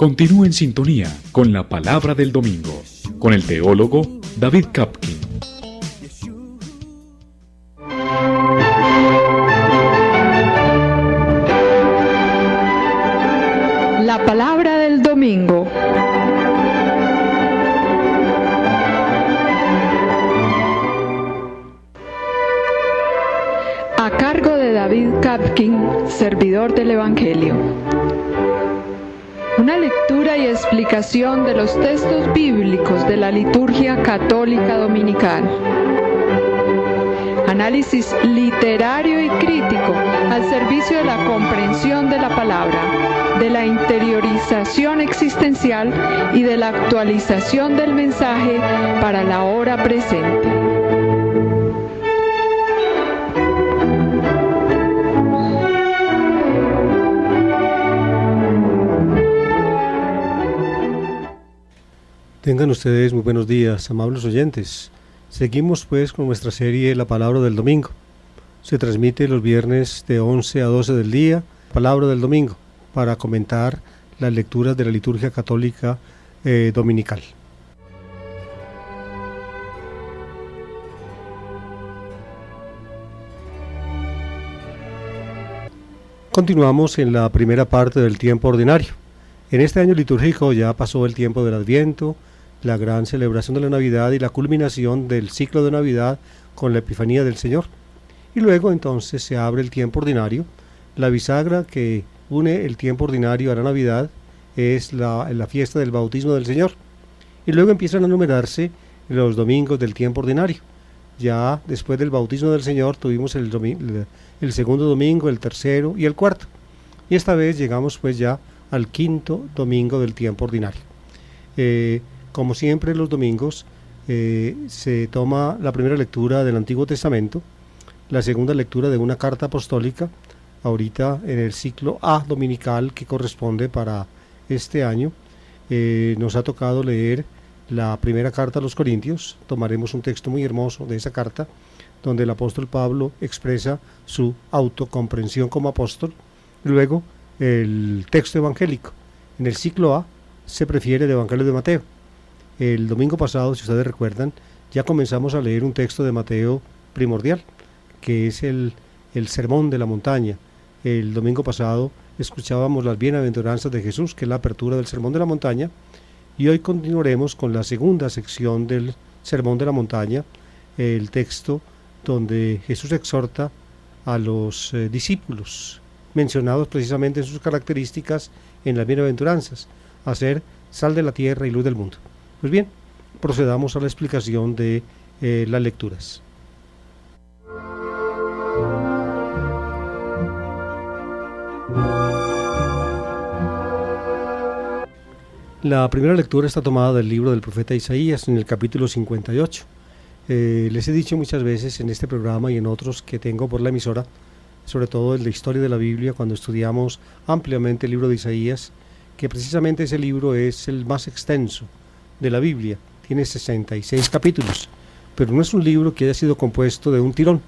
Continúe en sintonía con la Palabra del Domingo, con el teólogo David Kapkin. La Palabra del Domingo. A cargo de David Kapkin, servidor del Evangelio. Una lectura y explicación de los textos bíblicos de la liturgia católica dominical. Análisis literario y crítico al servicio de la comprensión de la palabra, de la interiorización existencial y de la actualización del mensaje para la hora presente. Tengan ustedes muy buenos días, amables oyentes. Seguimos pues con nuestra serie La Palabra del Domingo. Se transmite los viernes de 11 a 12 del día, Palabra del Domingo, para comentar las lecturas de la liturgia católica dominical. Continuamos en la primera parte del tiempo ordinario. En este año litúrgico ya pasó el tiempo del Adviento, la gran celebración de la Navidad y la culminación del ciclo de Navidad con la Epifanía del Señor. Y luego entonces se abre el tiempo ordinario. La bisagra que une el tiempo ordinario a la Navidad es la fiesta del bautismo del Señor. Y luego empiezan a numerarse los domingos del tiempo ordinario. Ya después del bautismo del Señor tuvimos el segundo domingo, el tercero y el cuarto. Y esta vez llegamos pues ya al quinto domingo del tiempo ordinario. Como siempre los domingos se toma la primera lectura del Antiguo Testamento, la segunda lectura de una carta apostólica, ahorita en el ciclo A dominical que corresponde para este año. Nos ha tocado leer la primera carta a los Corintios. Tomaremos un texto muy hermoso de esa carta, donde el apóstol Pablo expresa su autocomprensión como apóstol. Luego el texto evangélico. En el ciclo A se prefiere el Evangelio de Mateo. El domingo pasado, si ustedes recuerdan, ya comenzamos a leer un texto de Mateo primordial, que es el Sermón de la Montaña. El domingo pasado escuchábamos las bienaventuranzas de Jesús, que es la apertura del Sermón de la Montaña, y hoy continuaremos con la segunda sección del Sermón de la Montaña, el texto donde Jesús exhorta a los discípulos, mencionados precisamente en sus características en las bienaventuranzas, a ser sal de la tierra y luz del mundo. Pues bien, procedamos a la explicación de las lecturas. La primera lectura está tomada del libro del profeta Isaías en el capítulo 58. Les he dicho muchas veces en este programa y en otros que tengo por la emisora, sobre todo el de Historia de la Biblia, cuando estudiamos ampliamente el libro de Isaías, que precisamente ese libro es el más extenso de la Biblia, tiene 66 capítulos, pero no es un libro que haya sido compuesto de un tirón,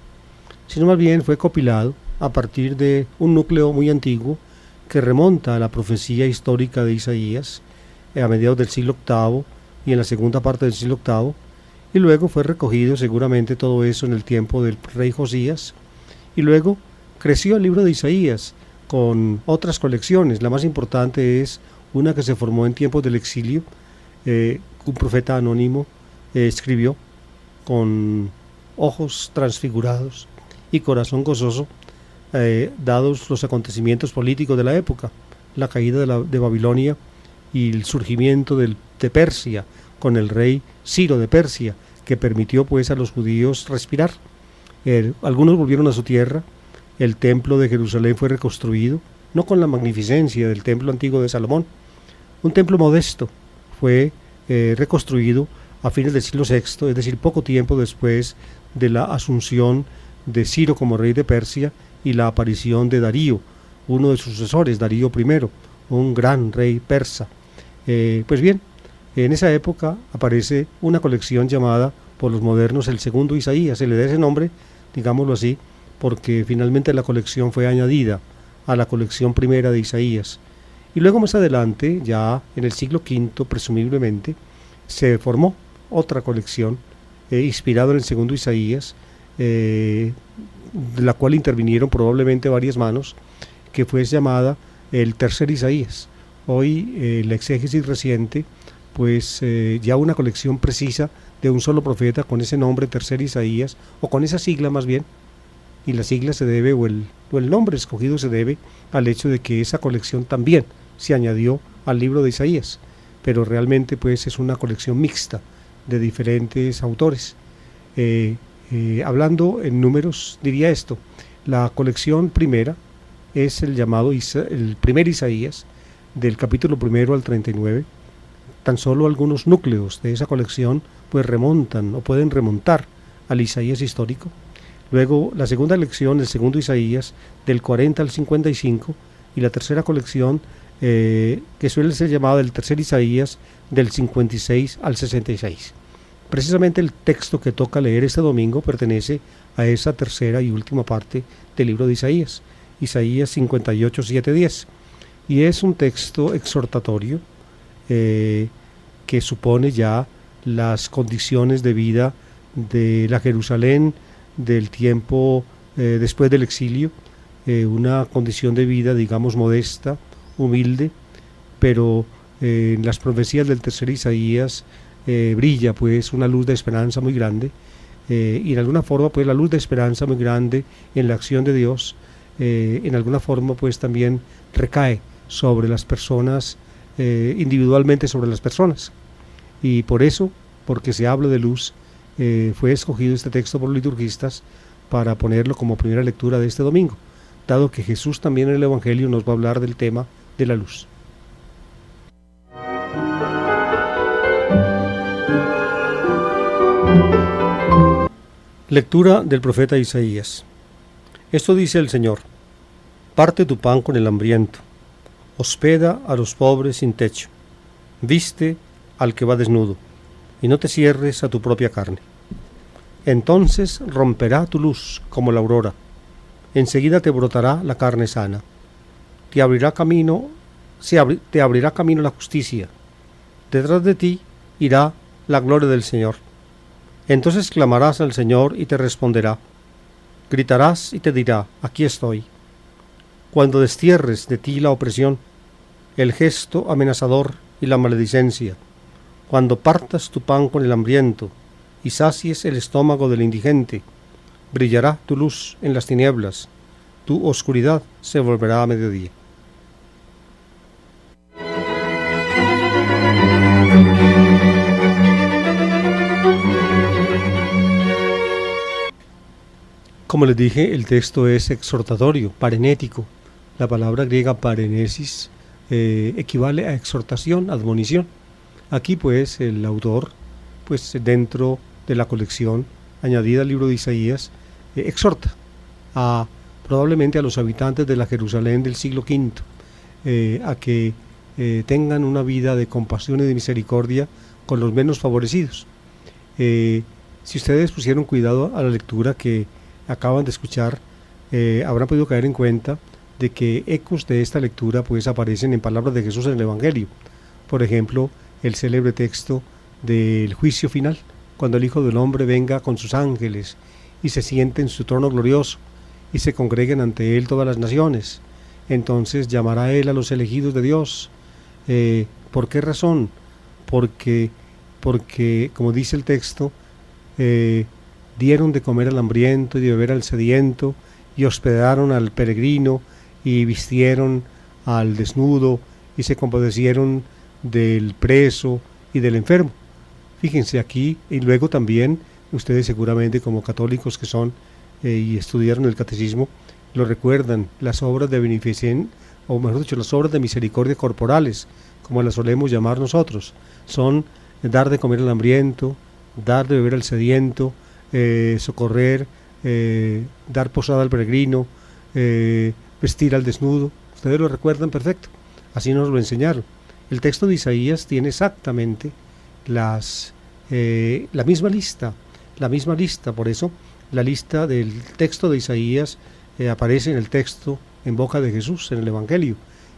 sino más bien fue compilado a partir de un núcleo muy antiguo que remonta a la profecía histórica de Isaías a mediados del siglo VIII y en la segunda parte del siglo VIII, y luego fue recogido seguramente todo eso en el tiempo del rey Josías, y luego creció el libro de Isaías con otras colecciones. La más importante es una que se formó en tiempos del exilio. Un profeta anónimo escribió con ojos transfigurados y corazón gozoso, dados los acontecimientos políticos de la época, la caída de Babilonia y el surgimiento de Persia con el rey Ciro de Persia, que permitió pues a los judíos respirar. Algunos volvieron a su tierra. El templo de Jerusalén fue reconstruido, no con la magnificencia del templo antiguo de Salomón. Un templo modesto fue reconstruido a fines del siglo VI, es decir, poco tiempo después de la asunción de Ciro como rey de Persia y la aparición de Darío, uno de sus sucesores, Darío I, un gran rey persa. Pues bien, en esa época aparece una colección llamada por los modernos el segundo Isaías. Se le da ese nombre, digámoslo así, porque finalmente la colección fue añadida a la colección primera de Isaías. Y luego más adelante, ya en el siglo V presumiblemente, se formó otra colección inspirada en el segundo Isaías, de la cual intervinieron probablemente varias manos, que fue llamada el tercer Isaías. Hoy la exégesis reciente, pues ya una colección precisa de un solo profeta con ese nombre, tercer Isaías, o con esa sigla más bien, y la sigla se debe, o el nombre escogido se debe al hecho de que esa colección también se añadió al libro de Isaías, pero realmente pues es una colección mixta de diferentes autores. Hablando en números, diría esto: la colección primera es el llamado el primer Isaías, del capítulo 1 al 39. Tan solo algunos núcleos de esa colección pues remontan o pueden remontar al Isaías histórico. Luego la segunda lección, el segundo Isaías, del 40 al 55, y la tercera colección, que suele ser llamada el tercer Isaías, del 56 al 66. Precisamente el texto que toca leer este domingo pertenece a esa tercera y última parte del libro de Isaías, Isaías 58, 7, 10, y es un texto exhortatorio que supone ya las condiciones de vida de la Jerusalén del tiempo después del exilio, una condición de vida, digamos, modesta, humilde, pero en las profecías del tercer Isaías brilla pues una luz de esperanza muy grande, y en alguna forma pues la luz de esperanza muy grande en la acción de Dios, en alguna forma pues también recae sobre las personas, individualmente sobre las personas, y por eso, porque se habla de luz, fue escogido este texto por los liturgistas para ponerlo como primera lectura de este domingo, dado que Jesús también en el Evangelio nos va a hablar del tema de la luz. Lectura del profeta Isaías. Esto dice el Señor: parte tu pan con el hambriento, hospeda a los pobres sin techo, viste al que va desnudo, y no te cierres a tu propia carne. Entonces romperá tu luz como la aurora, enseguida te brotará la carne sana, te abrirá camino la justicia, detrás de ti irá la gloria del Señor. Entonces clamarás al Señor y te responderá, gritarás y te dirá, aquí estoy. Cuando destierres de ti la opresión, el gesto amenazador y la maledicencia, cuando partas tu pan con el hambriento y sacies el estómago del indigente, brillará tu luz en las tinieblas, tu oscuridad se volverá a mediodía. Como les dije, el texto es exhortatorio, parenético. La palabra griega parenesis equivale a exhortación, admonición. Aquí pues el autor, pues dentro de la colección añadida al libro de Isaías, exhorta probablemente a los habitantes de la Jerusalén del siglo V a que tengan una vida de compasión y de misericordia con los menos favorecidos. Si ustedes pusieron cuidado a la lectura que acaban de escuchar, habrán podido caer en cuenta de que ecos de esta lectura pues aparecen en palabras de Jesús en el Evangelio. Por ejemplo, el célebre texto del juicio final, cuando el Hijo del Hombre venga con sus ángeles y se siente en su trono glorioso y se congreguen ante él todas las naciones. Entonces llamará él a los elegidos de Dios. ¿Por qué razón? Porque como dice el texto, dieron de comer al hambriento y de beber al sediento, y hospedaron al peregrino, y vistieron al desnudo, y se compadecieron del preso y del enfermo. Fíjense aquí, y luego también, ustedes seguramente como católicos que son y estudiaron el catecismo, lo recuerdan, las obras de beneficencia, o mejor dicho, las obras de misericordia corporales, como las solemos llamar nosotros, son dar de comer al hambriento, dar de beber al sediento, socorrer, dar posada al peregrino, vestir al desnudo. Ustedes lo recuerdan perfecto, así nos lo enseñaron. El texto de Isaías tiene exactamente la misma lista, por eso la lista del texto de Isaías aparece en el texto en boca de Jesús, en el Evangelio,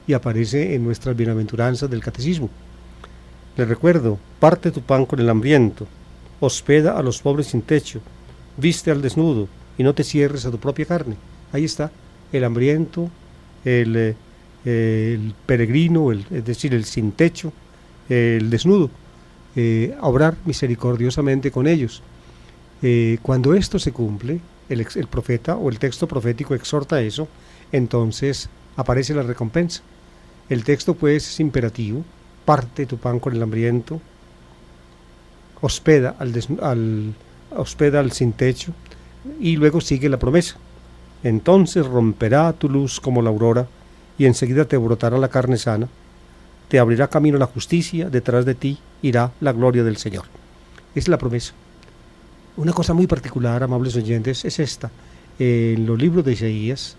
y aparece en nuestras bienaventuranzas del catecismo. Les recuerdo: parte tu pan con el hambriento, hospeda a los pobres sin techo, viste al desnudo y no te cierres a tu propia carne. Ahí está el hambriento, el peregrino, es decir, el sin techo, el desnudo, a obrar misericordiosamente con ellos. Cuando esto se cumple, el profeta o el texto profético exhorta eso, entonces aparece la recompensa. El texto pues es imperativo: parte tu pan con el hambriento, hospeda al sin techo, y luego sigue la promesa: entonces romperá tu luz como la aurora, y enseguida te brotará la carne sana, te abrirá camino la justicia, detrás de ti irá la gloria del Señor. Es la promesa. Una cosa muy particular, amables oyentes, es esta: en los libros de Isaías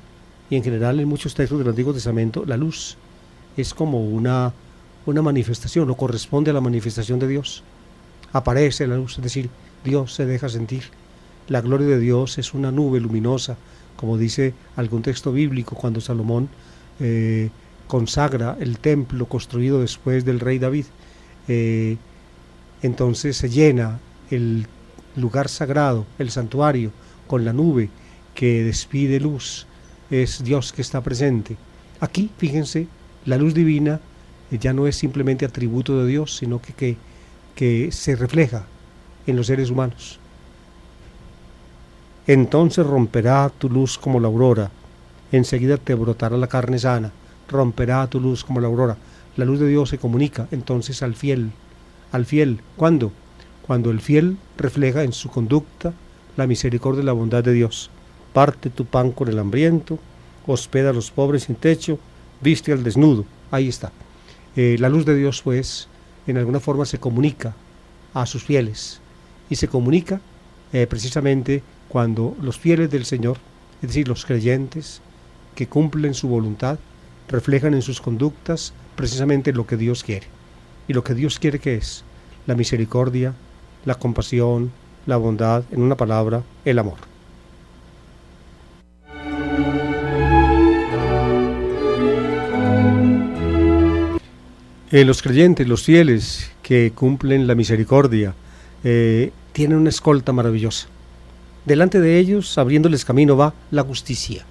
y en general en muchos textos del Antiguo Testamento, la luz es como una manifestación, o corresponde a la manifestación de Dios. Aparece la luz, es decir, Dios se deja sentir. La gloria de Dios es una nube luminosa, como dice algún texto bíblico cuando Salomón consagra el templo construido después del rey David. Entonces se llena el lugar sagrado, el santuario, con la nube que despide luz. Es Dios que está presente. Aquí, fíjense, la luz divina ya no es simplemente atributo de Dios, sino que se refleja en los seres humanos. Entonces romperá tu luz como la aurora, enseguida te brotará la carne sana. Romperá tu luz como la aurora. La luz de Dios se comunica entonces al fiel. ¿Cuándo? Cuando el fiel refleja en su conducta la misericordia y la bondad de Dios. Parte tu pan con el hambriento, hospeda a los pobres sin techo, viste al desnudo. Ahí está. La luz de Dios, pues, en alguna forma se comunica a sus fieles, y se comunica precisamente cuando los fieles del Señor, es decir, los creyentes que cumplen su voluntad, reflejan en sus conductas precisamente lo que Dios quiere. Y lo que Dios quiere, ¿qué es? La misericordia, la compasión, la bondad, en una palabra, el amor. Los creyentes, los fieles que cumplen la misericordia, tienen una escolta maravillosa. Delante de ellos, abriéndoles camino, va la justicia.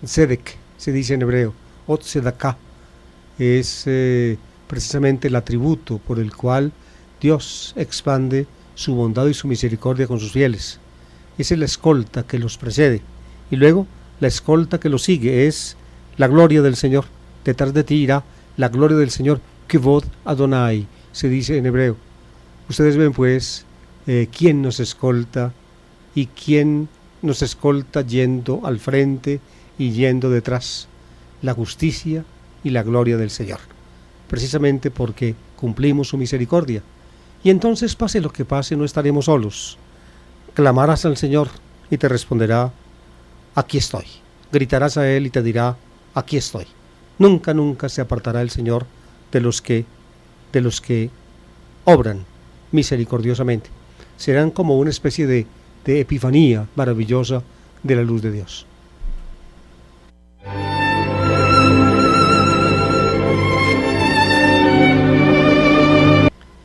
Tzedek, se dice en hebreo, o tzedaká, es precisamente el atributo por el cual Dios expande su bondad y su misericordia con sus fieles. Esa es la escolta que los precede. Y luego, la escolta que los sigue es la gloria del Señor. Detrás de ti irá la gloria del Señor. Kevod Adonai, se dice en hebreo. Ustedes ven pues quién nos escolta y quién nos escolta yendo al frente y yendo detrás. La justicia y la gloria del Señor. Precisamente porque cumplimos su misericordia. Y entonces, pase lo que pase, no estaremos solos. Clamarás al Señor y te responderá: aquí estoy. Gritarás a Él y te dirá: aquí estoy. Nunca, nunca se apartará el Señor de los que obran misericordiosamente. Serán como una especie de epifanía maravillosa de la luz de Dios.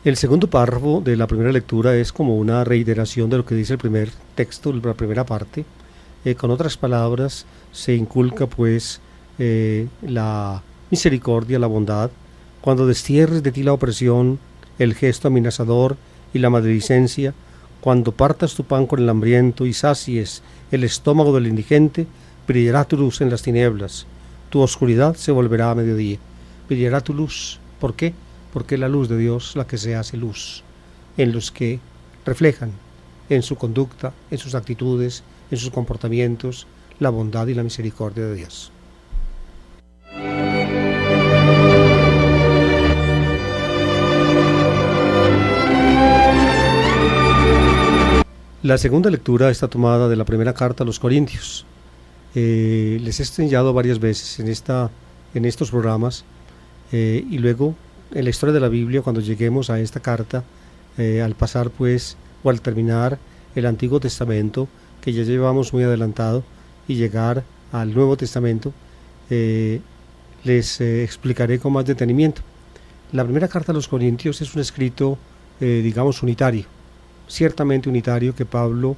El segundo párrafo de la primera lectura es como una reiteración de lo que dice el primer texto, la primera parte. Con otras palabras, se inculca pues la misericordia, la bondad. Cuando destierres de ti la opresión, el gesto amenazador y la maledicencia, cuando partas tu pan con el hambriento y sacies el estómago del indigente, brillará tu luz en las tinieblas, tu oscuridad se volverá a mediodía. Brillará tu luz. ¿Por qué? Porque es la luz de Dios la que se hace luz en los que reflejan en su conducta, en sus actitudes, en sus comportamientos, la bondad y la misericordia de Dios. La segunda lectura está tomada de la primera carta a los Corintios. Les he enseñado varias veces en estos programas y luego en la historia de la Biblia, cuando lleguemos a esta carta, al pasar pues o al terminar el Antiguo Testamento, que ya llevamos muy adelantado, y llegar al Nuevo Testamento, les explicaré con más detenimiento. La primera carta a los Corintios es un escrito, digamos, unitario, ciertamente unitario, que Pablo,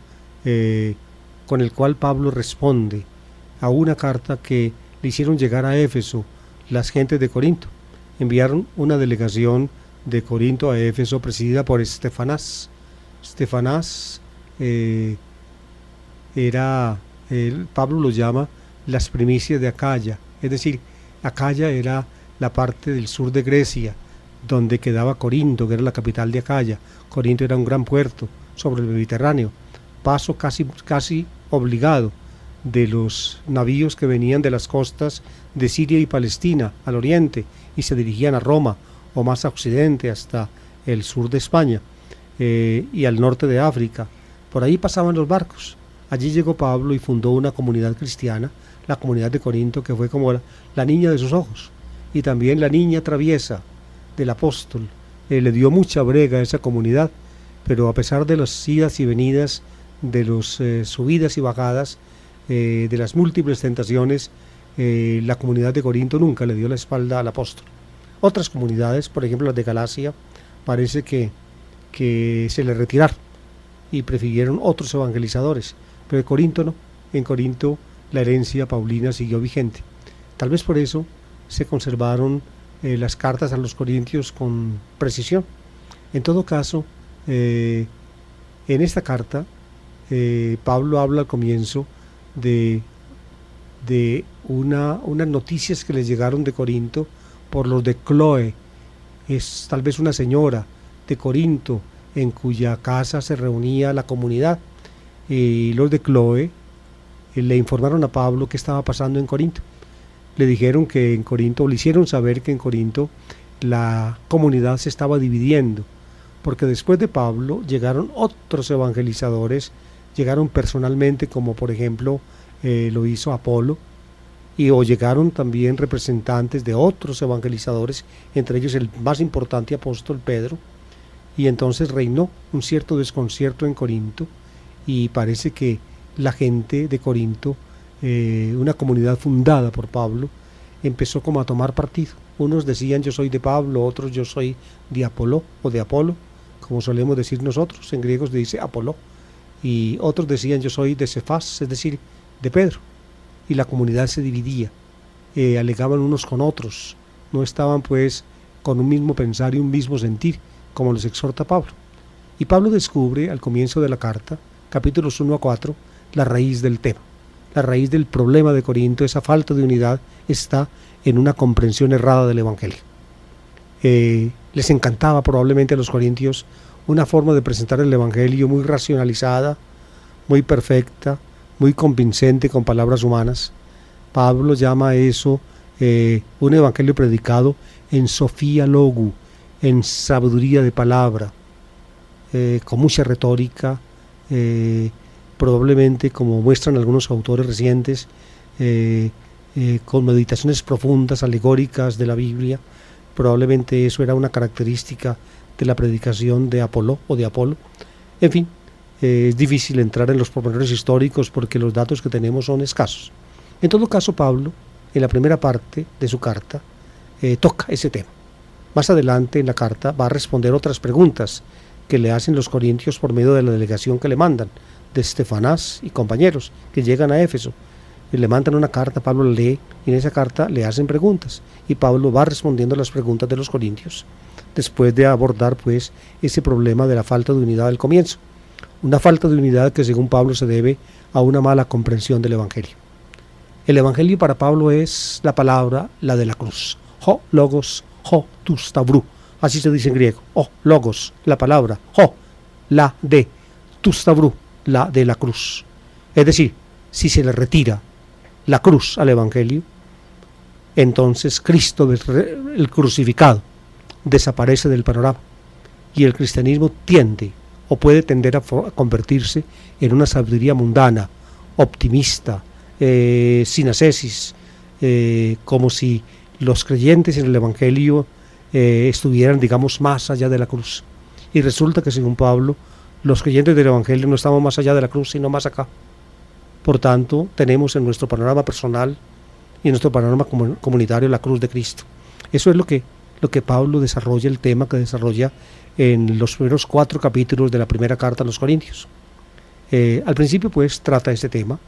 con el cual Pablo responde a una carta que le hicieron llegar a Éfeso las gentes de Corinto. Enviaron una delegación de Corinto a Éfeso presidida por Estefanás. Estefanás Pablo lo llama las primicias de Acaya, es decir, Acaya era la parte del sur de Grecia, donde quedaba Corinto, que era la capital de Acaya. Corinto era un gran puerto sobre el Mediterráneo, paso casi obligado de los navíos que venían de las costas de Siria y Palestina al oriente y se dirigían a Roma o más a occidente hasta el sur de España y al norte de África. Por ahí pasaban los barcos. Allí llegó Pablo y fundó una comunidad cristiana, la comunidad de Corinto, que fue como la niña de sus ojos y también la niña traviesa del apóstol. Le dio mucha brega a esa comunidad, pero a pesar de las idas y venidas, de las subidas y bajadas, de las múltiples tentaciones, la comunidad de Corinto nunca le dio la espalda al apóstol. Otras comunidades, por ejemplo las de Galacia, parece que se le retiraron y prefirieron otros evangelizadores, pero en Corinto no. En Corinto la herencia paulina siguió vigente. Tal vez por eso se conservaron las cartas a los corintios con precisión. En todo caso, en esta carta Pablo habla al comienzo de unas noticias que les llegaron de Corinto por los de Cloe. Es tal vez una señora de Corinto en cuya casa se reunía la comunidad, y los de Cloe le informaron a Pablo qué estaba pasando en Corinto. Le dijeron que en Corinto, le hicieron saber que en Corinto la comunidad se estaba dividiendo, porque después de Pablo llegaron otros evangelizadores, llegaron personalmente, como por ejemplo lo hizo Apolo, o llegaron también representantes de otros evangelizadores, entre ellos el más importante apóstol Pedro, y entonces reinó un cierto desconcierto en Corinto, y parece que la gente de Corinto, una comunidad fundada por Pablo, empezó como a tomar partido. Unos decían yo soy de Pablo, otros yo soy de Apolo o de Apolo, como solemos decir nosotros, en griego se dice Apolo, y otros decían yo soy de Cefás, es decir, de Pedro, y la comunidad se dividía, alegaban unos con otros, no estaban pues con un mismo pensar y un mismo sentir, como les exhorta Pablo. Y Pablo descubre al comienzo de la carta, capítulos 1 a 4, la raíz del tema. La raíz del problema de Corinto, esa falta de unidad, está en una comprensión errada del Evangelio. Les encantaba probablemente a los corintios una forma de presentar el Evangelio muy racionalizada, muy perfecta, muy convincente con palabras humanas. Pablo llama a eso un Evangelio predicado en Sofía Logu, en sabiduría de palabra, con mucha retórica, probablemente, como muestran algunos autores recientes, con meditaciones profundas, alegóricas de la Biblia. Probablemente eso era una característica de la predicación de Apolo o de Apolo. En fin, es difícil entrar en los pormenores históricos porque los datos que tenemos son escasos. En todo caso, Pablo, en la primera parte de su carta, toca ese tema. Más adelante en la carta va a responder otras preguntas que le hacen los corintios por medio de la delegación que le mandan, de Estefanás y compañeros, que llegan a Éfeso. Y le mandan una carta, Pablo la lee, y en esa carta le hacen preguntas, y Pablo va respondiendo a las preguntas de los corintios, después de abordar pues ese problema de la falta de unidad al comienzo. Una falta de unidad que según Pablo se debe a una mala comprensión del Evangelio. El Evangelio para Pablo es la palabra, la de la cruz. Ho, logos, ho, tustavru. Así se dice en griego. Ho, logos, la palabra. Ho, la de, tustavru, la de la cruz. Es decir, si se le retira la cruz al Evangelio, entonces Cristo, el crucificado, desaparece del panorama y el cristianismo tiende o puede tender a convertirse en una sabiduría mundana, optimista, sin ascesis, como si los creyentes en el Evangelio estuvieran, digamos, más allá de la cruz. Y resulta que, según Pablo, los creyentes del Evangelio no estamos más allá de la cruz, sino más acá. Por tanto, tenemos en nuestro panorama personal, y en nuestro panorama comunitario la cruz de Cristo. Eso es lo que Pablo desarrolla, el tema que desarrolla en los primeros 4 capítulos de la primera carta a los Corintios. Al principio pues trata este tema,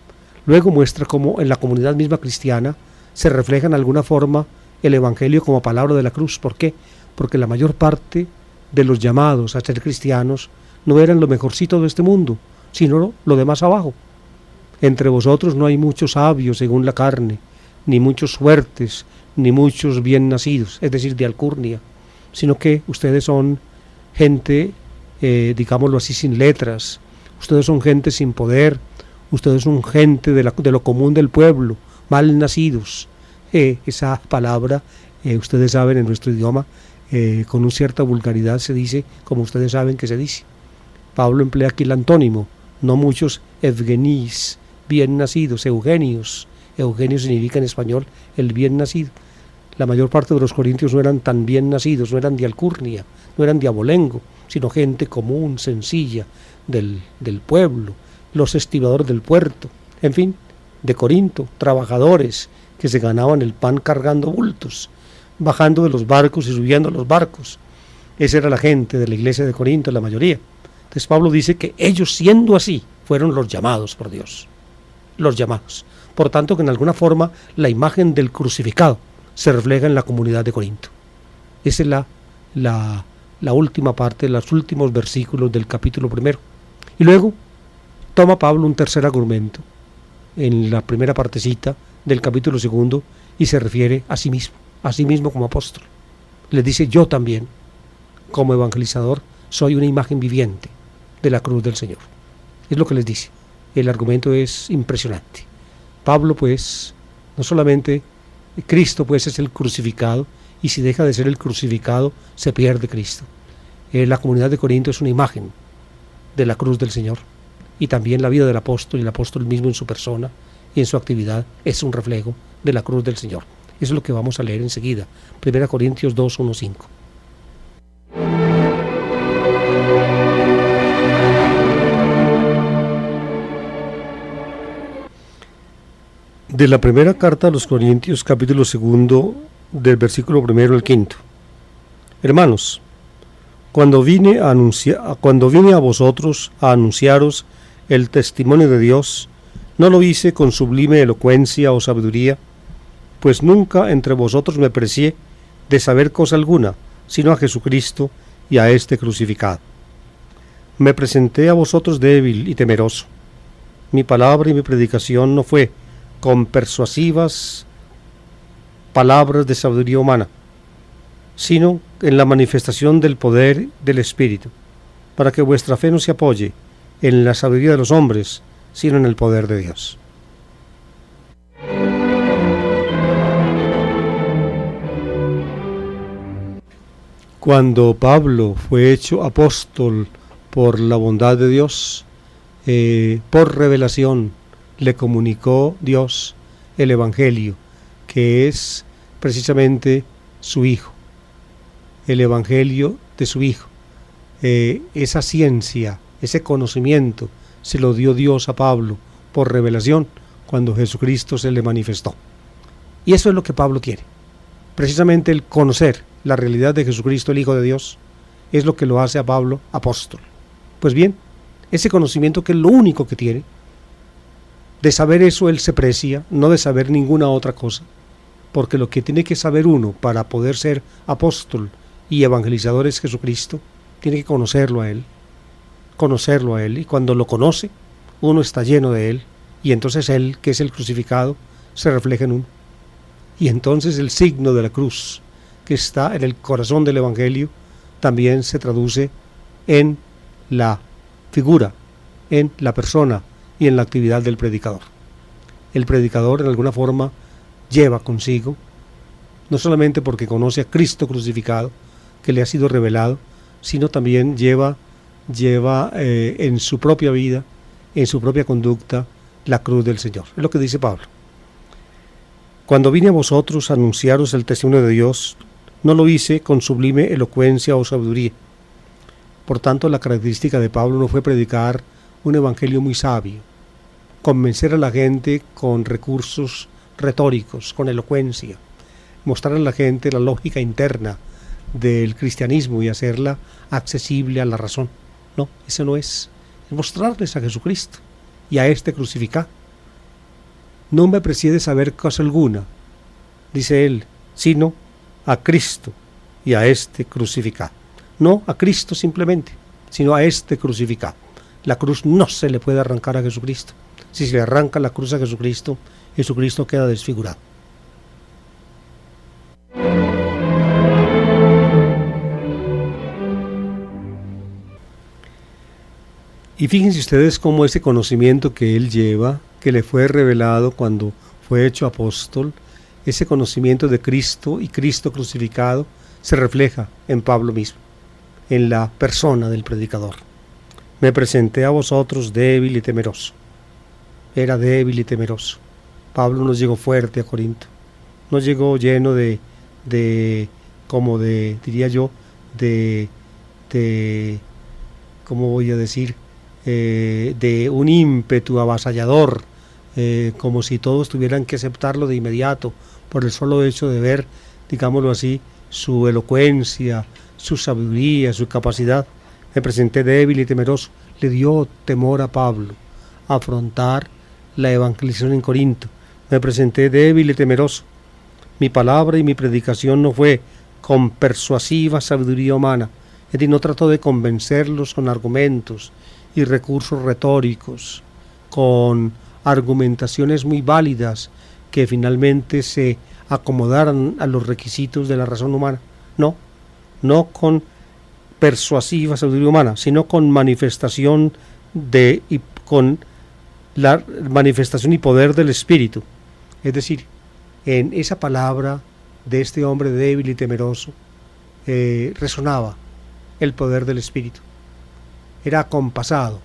luego muestra cómo en la comunidad misma cristiana se refleja en alguna forma el Evangelio como palabra de la cruz. ¿Por qué? Porque la mayor parte de los llamados a ser cristianos no eran lo mejorcito de este mundo, sino lo de más abajo. Entre vosotros no hay muchos sabios según la carne, ni muchos fuertes, ni muchos bien nacidos, es decir, de alcurnia, sino que ustedes son gente, digámoslo así, sin letras, ustedes son gente sin poder, ustedes son gente de lo común del pueblo, mal nacidos. Esa palabra, ustedes saben, en nuestro idioma, con una cierta vulgaridad se dice como ustedes saben que se dice. Pablo emplea aquí el antónimo, no muchos Evgenis, bien nacidos, Eugenios. Eugenio significa en español el bien nacido. La mayor parte de los corintios no eran tan bien nacidos, no eran de alcurnia, no eran de abolengo, sino gente común, sencilla, del pueblo, los estibadores del puerto, en fin, de Corinto, trabajadores que se ganaban el pan cargando bultos, bajando de los barcos y subiendo a los barcos. Esa era la gente de la iglesia de Corinto, la mayoría. Entonces Pablo dice que ellos, siendo así, fueron los llamados por Dios, los llamados. Por tanto, que en alguna forma la imagen del crucificado se refleja en la comunidad de Corinto. Esa es la última parte, los últimos versículos del capítulo 1. Y luego toma Pablo un tercer argumento en la primera partecita del capítulo 2 y se refiere a sí mismo como apóstol. Les dice: yo también, como evangelizador, soy una imagen viviente de la cruz del Señor. Es lo que les dice. El argumento es impresionante. Pablo, pues, no solamente Cristo, pues, es el crucificado, y si deja de ser el crucificado, se pierde Cristo. La comunidad de Corinto es una imagen de la cruz del Señor, y también la vida del apóstol, y el apóstol mismo en su persona y en su actividad es un reflejo de la cruz del Señor. Eso es lo que vamos a leer enseguida. 1 Corintios 2, 1, 5. De la primera carta a los Corintios, capítulo 2, del versículo 1 al 5. Hermanos, cuando vine a vosotros a anunciaros el testimonio de Dios, no lo hice con sublime elocuencia o sabiduría, pues nunca entre vosotros me precié de saber cosa alguna, sino a Jesucristo y a este crucificado. Me presenté a vosotros débil y temeroso. Mi palabra y mi predicación no fue con persuasivas palabras de sabiduría humana, sino en la manifestación del poder del Espíritu, para que vuestra fe no se apoye en la sabiduría de los hombres, sino en el poder de Dios. Cuando Pablo fue hecho apóstol por la bondad de Dios, por revelación, le comunicó Dios el Evangelio, que es precisamente su Hijo, el Evangelio de su Hijo. Esa ciencia, ese conocimiento, se lo dio Dios a Pablo por revelación cuando Jesucristo se le manifestó. Y eso es lo que Pablo quiere. Precisamente el conocer la realidad de Jesucristo, el Hijo de Dios, es lo que lo hace a Pablo apóstol. Pues bien, ese conocimiento, que es lo único que tiene, de saber eso él se precia, no de saber ninguna otra cosa, porque lo que tiene que saber uno para poder ser apóstol y evangelizador es Jesucristo. Tiene que conocerlo a él, y cuando lo conoce, uno está lleno de él, y entonces él, que es el crucificado, se refleja en uno. Y entonces el signo de la cruz, que está en el corazón del Evangelio, también se traduce en la figura, en la persona y en la actividad del predicador. El predicador, en alguna forma, lleva consigo, no solamente porque conoce a Cristo crucificado, que le ha sido revelado, sino también lleva en su propia vida, en su propia conducta, la cruz del Señor. Es lo que dice Pablo. Cuando vine a vosotros a anunciaros el testimonio de Dios, no lo hice con sublime elocuencia o sabiduría. Por tanto, la característica de Pablo no fue predicar un evangelio muy sabio, convencer a la gente con recursos retóricos, con elocuencia, mostrar a la gente la lógica interna del cristianismo y hacerla accesible a la razón. No, eso no es. Es mostrarles a Jesucristo y a este crucificado. No me precede saber cosa alguna, dice él, sino a Cristo y a este crucificado. No a Cristo simplemente, sino a este crucificado. La cruz no se le puede arrancar a Jesucristo. Si se le arranca la cruz a Jesucristo, Jesucristo queda desfigurado. Y fíjense ustedes cómo ese conocimiento que él lleva, que le fue revelado cuando fue hecho apóstol, ese conocimiento de Cristo y Cristo crucificado se refleja en Pablo mismo, en la persona del predicador. Me presenté a vosotros débil y temeroso. Era débil y temeroso. Pablo no llegó fuerte a Corinto, no llegó lleno ¿cómo voy a decir? De un ímpetu avasallador, como si todos tuvieran que aceptarlo de inmediato por el solo hecho de ver, digámoslo así, su elocuencia, su sabiduría, su capacidad. Me presenté débil y temeroso. Le dio temor a Pablo afrontar la evangelización en Corinto. Me presenté débil y temeroso. Mi palabra y mi predicación no fue con persuasiva sabiduría humana, es decir, no trató de convencerlos con argumentos y recursos retóricos, con argumentaciones muy válidas que finalmente se acomodaran a los requisitos de la razón humana. No con persuasiva sabiduría humana, sino con manifestación con la manifestación y poder del Espíritu. Es decir, en esa palabra de este hombre débil y temeroso resonaba el poder del Espíritu. Era acompasado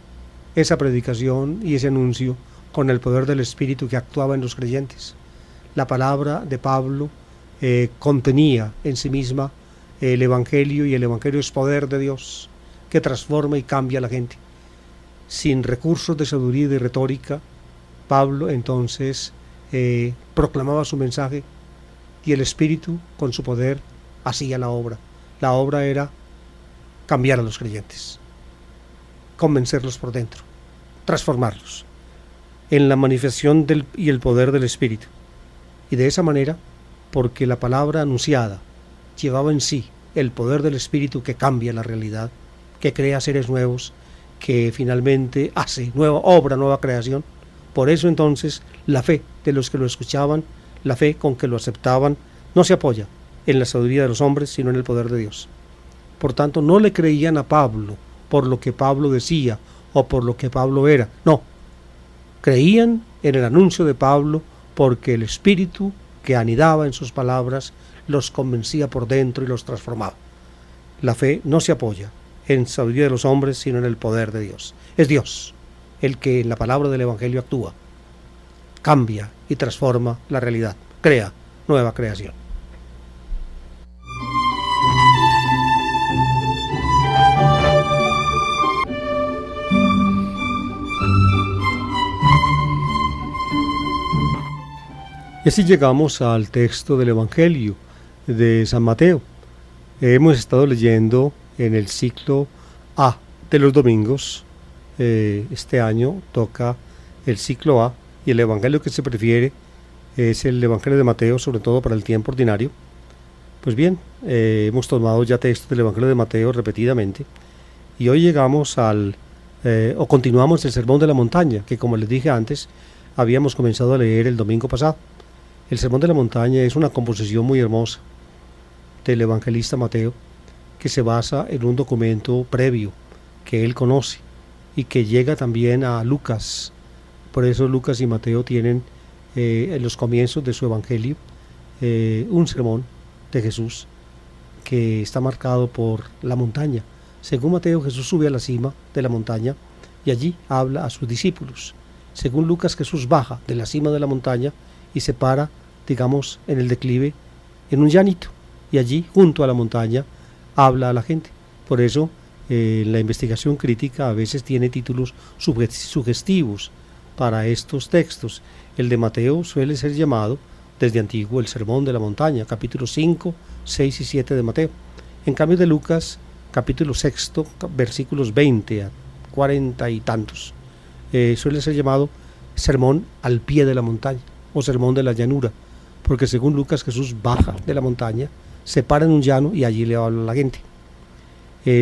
esa predicación y ese anuncio con el poder del Espíritu que actuaba en los creyentes. La palabra de Pablo contenía en sí misma el Evangelio, y el Evangelio es poder de Dios que transforma y cambia a la gente. Sin recursos de sabiduría y de retórica, Pablo entonces proclamaba su mensaje y el Espíritu con su poder hacía la obra. La obra era cambiar a los creyentes, convencerlos por dentro, transformarlos en la manifestación y el poder del Espíritu. Y de esa manera, porque la palabra anunciada llevaba en sí el poder del Espíritu que cambia la realidad, que crea seres nuevos, que finalmente hace nueva obra, nueva creación. Por eso entonces la fe de los que lo escuchaban, la fe con que lo aceptaban, no se apoya en la sabiduría de los hombres, sino en el poder de Dios. Por tanto, no le creían a Pablo por lo que Pablo decía o por lo que Pablo era. No, creían en el anuncio de Pablo porque el Espíritu que anidaba en sus palabras los convencía por dentro y los transformaba. La fe no se apoya en sabiduría de los hombres, sino en el poder de Dios. Es Dios el que en la palabra del Evangelio actúa, cambia y transforma la realidad, crea nueva creación. Y así llegamos al texto del Evangelio de San Mateo. Hemos estado leyendo en el ciclo A de los domingos. Este año toca el ciclo A y el Evangelio que se prefiere es el Evangelio de Mateo, sobre todo para el tiempo ordinario. Pues bien, hemos tomado ya textos del Evangelio de Mateo repetidamente y hoy llegamos continuamos el Sermón de la Montaña, que como les dije antes, habíamos comenzado a leer el domingo pasado. El Sermón de la Montaña es una composición muy hermosa del evangelista Mateo, que se basa en un documento previo que él conoce y que llega también a Lucas. Por eso Lucas y Mateo tienen en los comienzos de su evangelio un sermón de Jesús que está marcado por la montaña. Según Mateo, Jesús sube a la cima de la montaña y allí habla a sus discípulos. Según Lucas, Jesús baja de la cima de la montaña y se para, digamos, en el declive, en un llanito, y allí, junto a la montaña, habla a la gente. Por eso, la investigación crítica a veces tiene títulos sugestivos para estos textos. El de Mateo suele ser llamado desde antiguo el Sermón de la Montaña, capítulos 5, 6 y 7 de Mateo. En cambio de Lucas, capítulo 6, versículos 20 a 40 y tantos, suele ser llamado Sermón al pie de la montaña o Sermón de la llanura, porque según Lucas Jesús baja de la montaña, se para en un llano y allí le habla a la gente.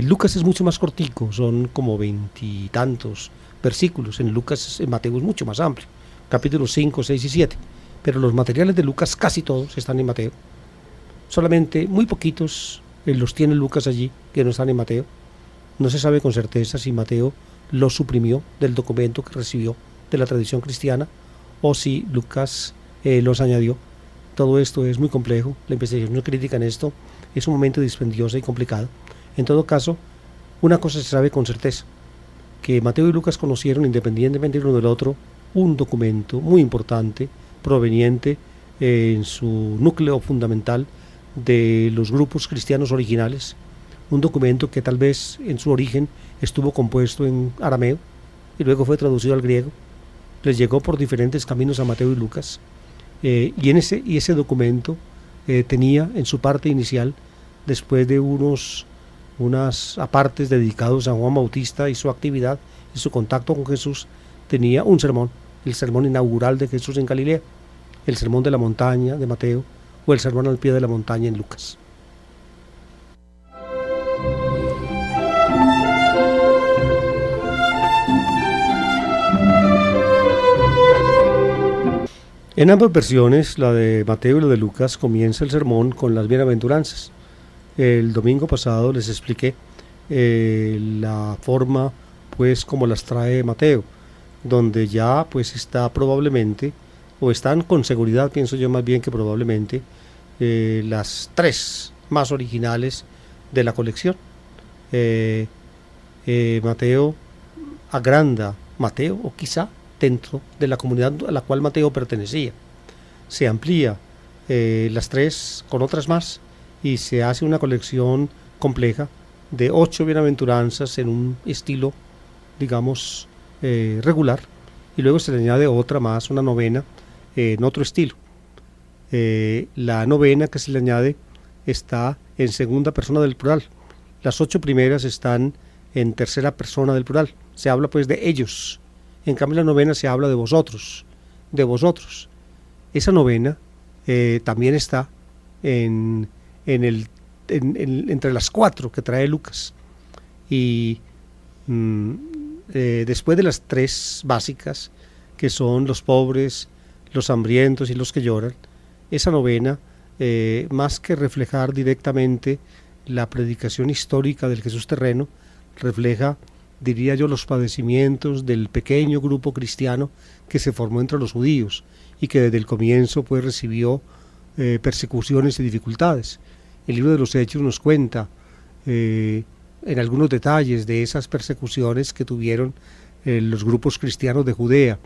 Lucas es mucho más cortico, son como 20 y tantos versículos. En Mateo es mucho más amplio, capítulos 5, 6 y 7, pero los materiales de Lucas casi todos están en Mateo. Solamente muy poquitos los tiene Lucas allí que no están en Mateo. No se sabe con certeza si Mateo los suprimió del documento que recibió de la tradición cristiana o si Lucas los añadió. Todo esto es muy complejo, la investigación crítica en esto es un momento dispendiosa y complicado. En todo caso, una cosa se sabe con certeza, que Mateo y Lucas conocieron independientemente uno del otro un documento muy importante proveniente en su núcleo fundamental de los grupos cristianos originales, un documento que tal vez en su origen estuvo compuesto en arameo y luego fue traducido al griego, les llegó por diferentes caminos a Mateo y Lucas, y ese documento tenía en su parte inicial, después de unas apartes dedicados a Juan Bautista y su actividad y su contacto con Jesús, tenía un sermón, el sermón inaugural de Jesús en Galilea, el sermón de la montaña de Mateo o el sermón al pie de la montaña en Lucas. En ambas versiones, la de Mateo y la de Lucas, comienza el sermón con las bienaventuranzas. El domingo pasado les expliqué la forma pues como las trae Mateo, donde ya pues está probablemente, o están con seguridad, pienso yo más bien que probablemente, las tres más originales de la colección. Mateo agranda Mateo, o quizá dentro de la comunidad a la cual Mateo pertenecía. Se amplía las tres con otras más y se hace una colección compleja de 8 bienaventuranzas en un estilo, digamos, regular, y luego se le añade otra más, una novena, en otro estilo. La novena que se le añade está en segunda persona del plural. Las 8 primeras están en tercera persona del plural. Se habla pues de ellos. En cambio la novena se habla de vosotros, de vosotros. Esa novena también está entre las 4 que trae Lucas. Y después de las 3 básicas, que son los pobres, los hambrientos y los que lloran, esa novena, más que reflejar directamente la predicación histórica del Jesús terreno, refleja, diría yo, los padecimientos del pequeño grupo cristiano que se formó entre los judíos y que desde el comienzo pues recibió persecuciones y dificultades. El libro de los Hechos nos cuenta en algunos detalles de esas persecuciones que tuvieron los grupos cristianos de Judea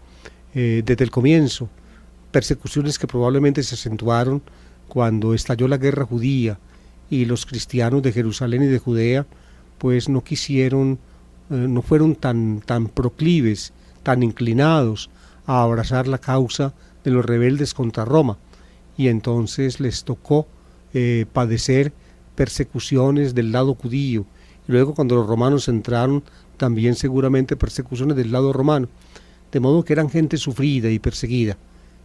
desde el comienzo, persecuciones que probablemente se acentuaron cuando estalló la guerra judía y los cristianos de Jerusalén y de Judea pues no fueron tan proclives, tan inclinados a abrazar la causa de los rebeldes contra Roma, y entonces les tocó padecer persecuciones del lado judío, y luego cuando los romanos entraron también seguramente persecuciones del lado romano, de modo que eran gente sufrida y perseguida.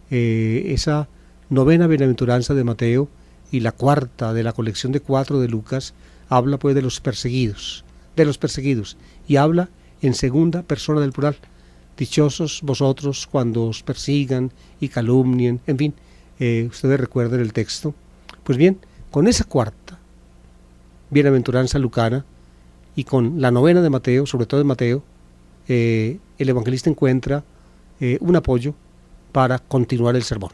Esa novena bienaventuranza de Mateo y la cuarta de la colección de 4 de Lucas habla pues de los perseguidos, y habla en segunda persona del plural. Dichosos vosotros cuando os persigan y calumnien, en fin, ustedes recuerden el texto. Pues bien, con esa cuarta bienaventuranza lucana y con la novena de Mateo, sobre todo de Mateo, el evangelista encuentra un apoyo para continuar el sermón.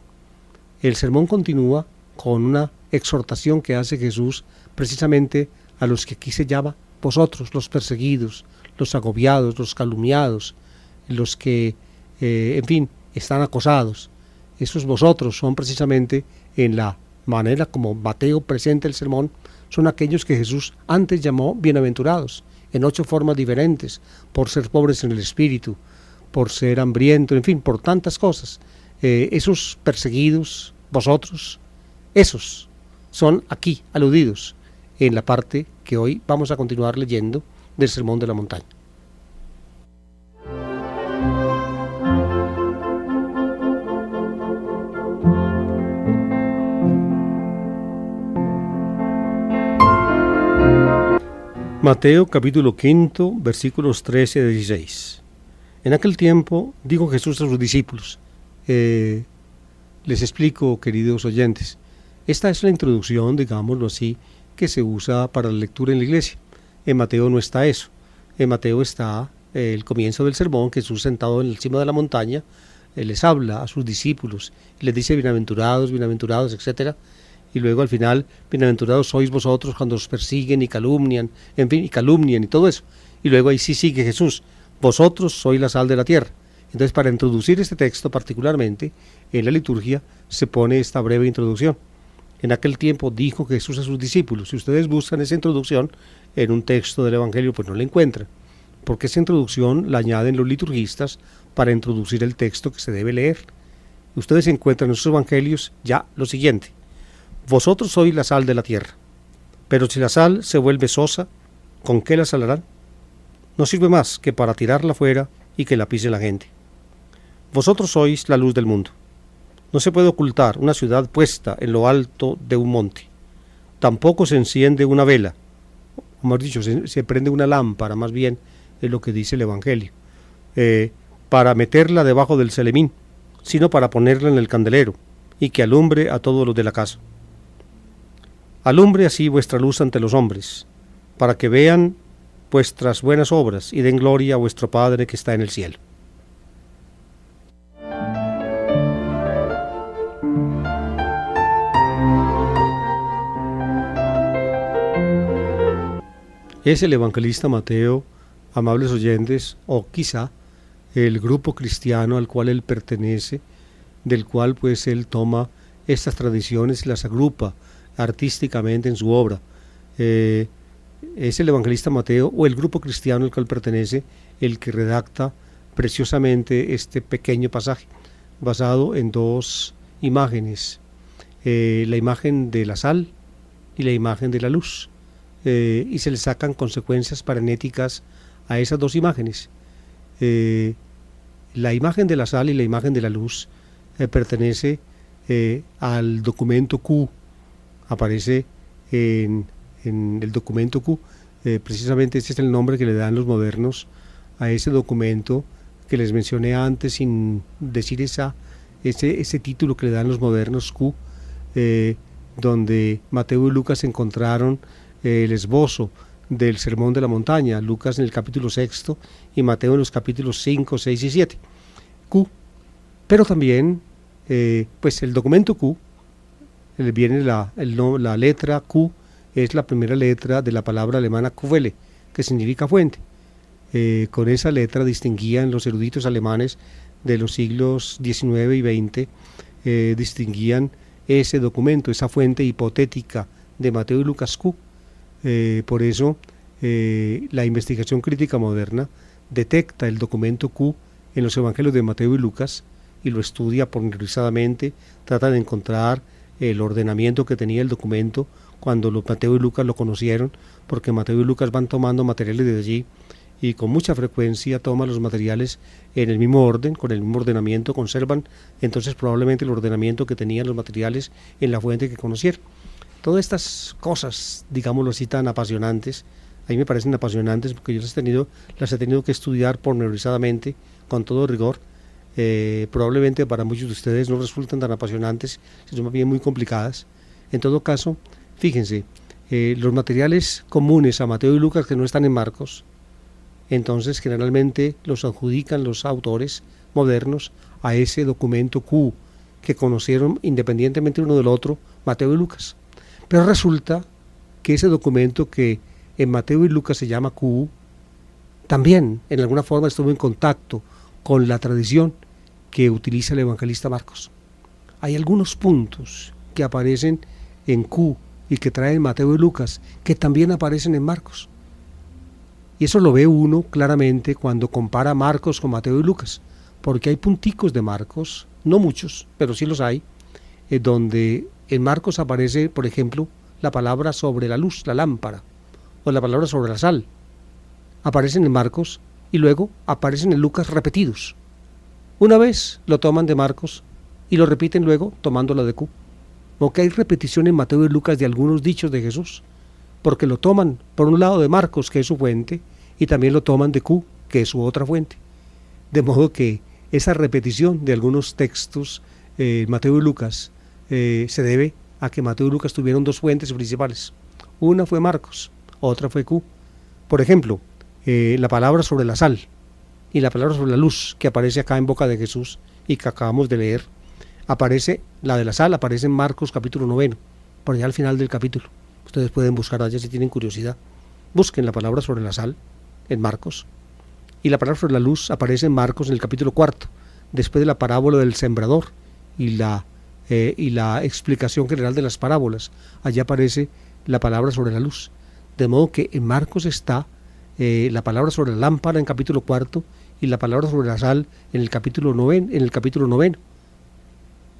El sermón continúa con una exhortación que hace Jesús precisamente a los que aquí se llama vosotros, los perseguidos, los agobiados, los calumniados, los que, en fin, están acosados. Esos vosotros son precisamente, en la manera como Mateo presenta el sermón, son aquellos que Jesús antes llamó bienaventurados, en 8 formas diferentes, por ser pobres en el espíritu, por ser hambrientos, en fin, por tantas cosas. esos perseguidos, vosotros, esos son aquí aludidos en la parte que hoy vamos a continuar leyendo del Sermón de la Montaña. Mateo capítulo 5, versículos 13 a 16. En aquel tiempo dijo Jesús a sus discípulos, les explico, queridos oyentes, esta es la introducción, digámoslo así, que se usa para la lectura en la iglesia. En Mateo no está eso. En Mateo está el comienzo del sermón, Jesús sentado en la cima de la montaña, les habla a sus discípulos, y les dice bienaventurados, bienaventurados, etcétera. Y luego al final, bienaventurados sois vosotros cuando os persiguen y calumnian, en fin, y calumnian y todo eso. Y luego ahí sí sigue Jesús, vosotros sois la sal de la tierra. Entonces, para introducir este texto particularmente, en la liturgia se pone esta breve introducción. En aquel tiempo dijo Jesús a sus discípulos. Si ustedes buscan esa introducción en un texto del Evangelio, pues no la encuentran, porque esa introducción la añaden los liturgistas para introducir el texto que se debe leer. Ustedes encuentran en sus evangelios ya lo siguiente: vosotros sois la sal de la tierra, pero si la sal se vuelve sosa, ¿con qué la salarán? No sirve más que para tirarla fuera y que la pise la gente. Vosotros sois la luz del mundo. No se puede ocultar una ciudad puesta en lo alto de un monte. Tampoco se enciende una vela, o mejor dicho, se prende una lámpara, más bien es lo que dice el Evangelio, para meterla debajo del celemín, sino para ponerla en el candelero, y que alumbre a todos los de la casa. Alumbre así vuestra luz ante los hombres, para que vean vuestras buenas obras y den gloria a vuestro Padre que está en el cielo. Es el evangelista Mateo, amables oyentes, o quizá el grupo cristiano al cual él pertenece, del cual pues él toma estas tradiciones y las agrupa artísticamente en su obra. Es el evangelista Mateo o el grupo cristiano al cual pertenece el que redacta preciosamente este pequeño pasaje, basado en dos imágenes, la imagen de la sal y la imagen de la luz, y se le sacan consecuencias paranéticas a esas dos imágenes. La imagen de la sal y la imagen de la luz pertenece al documento Q, aparece en el documento Q, precisamente este es el nombre que le dan los modernos a ese documento que les mencioné antes sin decir ese título que le dan los modernos Q, donde Mateo y Lucas encontraron el esbozo del Sermón de la Montaña, Lucas en el capítulo 6 y Mateo en los capítulos 5, 6 y 7. Q, pero también pues el documento Q, viene la letra Q, es la primera letra de la palabra alemana Quelle, que significa fuente. Con esa letra distinguían los eruditos alemanes de los siglos XIX y XX, distinguían ese documento, esa fuente hipotética de Mateo y Lucas Q. Por eso la investigación crítica moderna detecta el documento Q en los evangelios de Mateo y Lucas y lo estudia pormenorizadamente, trata de encontrar el ordenamiento que tenía el documento cuando Mateo y Lucas lo conocieron, porque Mateo y Lucas van tomando materiales de allí y con mucha frecuencia toman los materiales en el mismo orden, con el mismo ordenamiento, conservan entonces probablemente el ordenamiento que tenían los materiales en la fuente que conocieron. Todas estas cosas, digámoslo así, tan apasionantes, a mí me parecen apasionantes porque yo las he tenido que estudiar pormenorizadamente, con todo rigor. Probablemente para muchos de ustedes no resultan tan apasionantes, sino más bien muy complicadas. En todo caso, fíjense, los materiales comunes a Mateo y Lucas que no están en Marcos, entonces generalmente los adjudican los autores modernos a ese documento Q que conocieron independientemente uno del otro, Mateo y Lucas. Pero resulta que ese documento que en Mateo y Lucas se llama Q, también en alguna forma estuvo en contacto con la tradición que utiliza el evangelista Marcos. Hay algunos puntos que aparecen en Q y que traen Mateo y Lucas que también aparecen en Marcos. Y eso lo ve uno claramente cuando compara Marcos con Mateo y Lucas, porque hay punticos de Marcos no muchos, pero sí los hay, donde en Marcos aparece, por ejemplo, la palabra sobre la luz, la lámpara, o la palabra sobre la sal. Aparecen en Marcos y luego aparecen en Lucas repetidos. Una vez lo toman de Marcos y lo repiten luego tomándola de Q. Aunque hay repetición en Mateo y Lucas de algunos dichos de Jesús, porque lo toman por un lado de Marcos, que es su fuente, y también lo toman de Q, que es su otra fuente. De modo que esa repetición de algunos textos, Mateo y Lucas, se debe a que Mateo y Lucas tuvieron dos fuentes principales. Una fue Marcos, otra fue Q. Por ejemplo, la palabra sobre la sal y la palabra sobre la luz, que aparece acá en boca de Jesús y que acabamos de leer, aparece, la de la sal aparece en Marcos capítulo 9, por allá al final del capítulo. Ustedes pueden buscar allá si tienen curiosidad. Busquen la palabra sobre la sal en Marcos. Y la palabra sobre la luz aparece en Marcos en el capítulo 4, después de la parábola del sembrador y la explicación general de las parábolas. Allá aparece la palabra sobre la luz. De modo que en Marcos está la palabra sobre la lámpara en capítulo 4 y la palabra sobre la sal en el capítulo 9.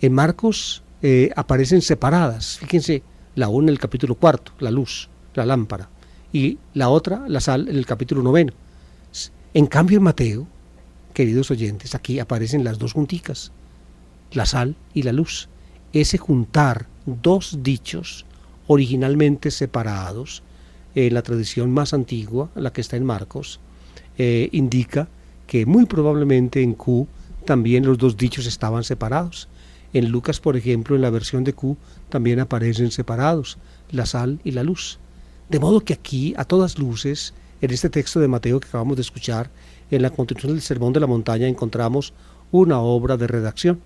En Marcos aparecen separadas. Fíjense, la una en el capítulo 4, la luz, la lámpara, y la otra, la sal, en el capítulo 9. En cambio en Mateo, queridos oyentes, aquí aparecen las dos junticas, la sal y la luz. Ese juntar dos dichos originalmente separados, en la tradición más antigua, la que está en Marcos, indica que muy probablemente en Q también los dos dichos estaban separados. En Lucas, por ejemplo, en la versión de Q, también aparecen separados, la sal y la luz. De modo que aquí, a todas luces, en este texto de Mateo que acabamos de escuchar, en la continuación del Sermón de la Montaña, encontramos una obra de redacción,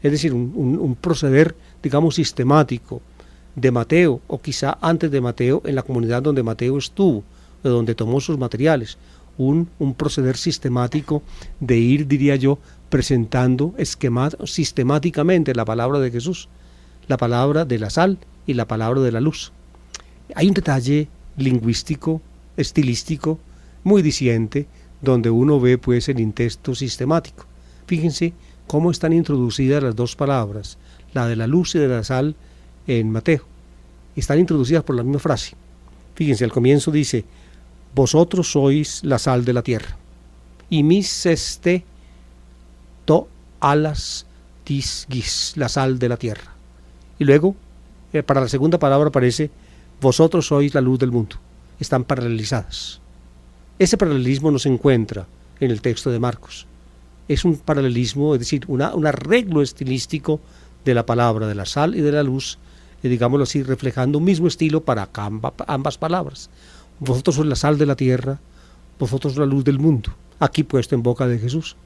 es decir, un proceder, digamos, sistemático de Mateo, o quizá antes de Mateo, en la comunidad donde Mateo estuvo, de donde tomó sus materiales, un proceder sistemático de ir, diría yo, presentando sistemáticamente la palabra de Jesús, la palabra de la sal y la palabra de la luz. Hay un detalle lingüístico, estilístico, muy diciente, donde uno ve pues el intento sistemático. Fíjense cómo están introducidas las dos palabras, la de la luz y de la sal, en Mateo. Están introducidas por la misma frase. Fíjense, al comienzo dice: vosotros sois la sal de la tierra, y mis to alas tisgis, la sal de la tierra. Y luego, para la segunda palabra aparece: vosotros sois la luz del mundo. Están paralelizadas. Ese paralelismo no se encuentra en el texto de Marcos. Es un paralelismo, es decir, un arreglo estilístico de la palabra de la sal y de la luz, digámoslo así, reflejando un mismo estilo para ambas palabras. Vosotros sois la sal de la tierra, vosotros la luz del mundo, aquí puesto en boca de Jesús.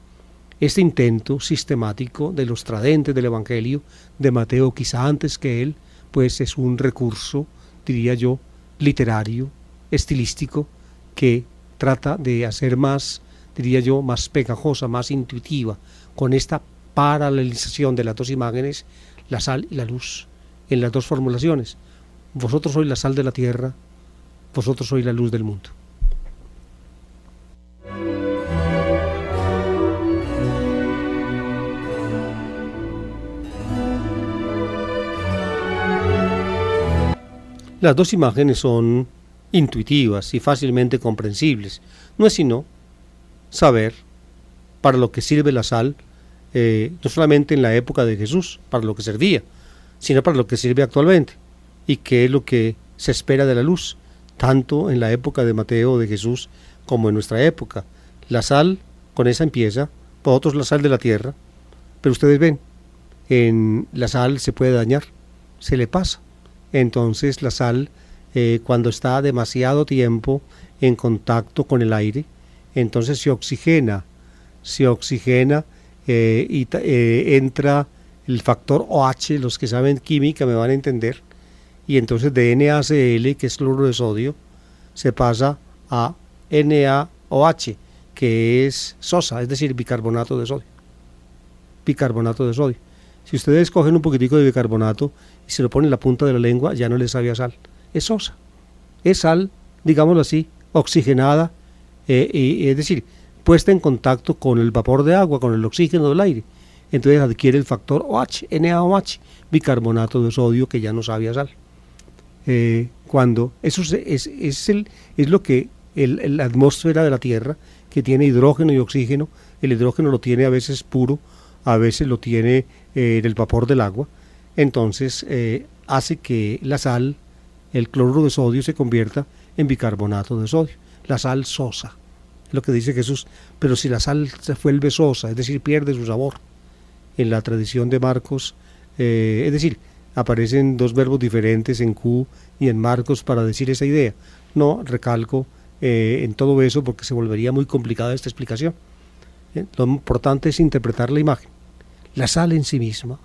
Este intento sistemático de los tradentes del Evangelio de Mateo, quizá antes que él, pues es un recurso, diría yo, literario, estilístico, que trata de hacer más, diría yo, más pegajosa, más intuitiva, con esta paralelización de las dos imágenes, la sal y la luz, en las dos formulaciones. Vosotros sois la sal de la tierra, vosotros sois la luz del mundo. Las dos imágenes son intuitivas y fácilmente comprensibles. No es sino saber para lo que sirve la sal, no solamente en la época de Jesús, para lo que servía, sino para lo que sirve actualmente, y qué es lo que se espera de la luz, tanto en la época de Mateo o de Jesús como en nuestra época. La sal, con esa empieza, vosotros la sal de la tierra, pero ustedes ven, en la sal se puede dañar, se le pasa. Entonces la sal, cuando está demasiado tiempo en contacto con el aire, entonces se oxigena y entra el factor OH, los que saben química me van a entender, y entonces de NaCl, que es cloruro de sodio, se pasa a NaOH, que es sosa, es decir, bicarbonato de sodio. Si ustedes cogen un poquitico de bicarbonato y se lo ponen en la punta de la lengua, ya no les sabe a sal, es sosa. Es sal, digámoslo así, oxigenada, es decir, puesta en contacto con el vapor de agua, con el oxígeno del aire. entonces adquiere el factor OH, NaOH, bicarbonato de sodio, que ya no sabe a sal. Cuando eso es lo que la atmósfera de la Tierra, que tiene hidrógeno y oxígeno, el hidrógeno lo tiene a veces puro, a veces lo tiene en el vapor del agua, entonces hace que la sal, el cloruro de sodio, se convierta en bicarbonato de sodio, la sal sosa, es lo que dice Jesús. Pero si la sal se vuelve sosa, es decir, pierde su sabor, en la tradición de Marcos, es decir, aparecen dos verbos diferentes en Q y en Marcos para decir esa idea. No recalco en todo eso porque se volvería muy complicada esta explicación. Lo importante es interpretar la imagen. La sal en sí misma,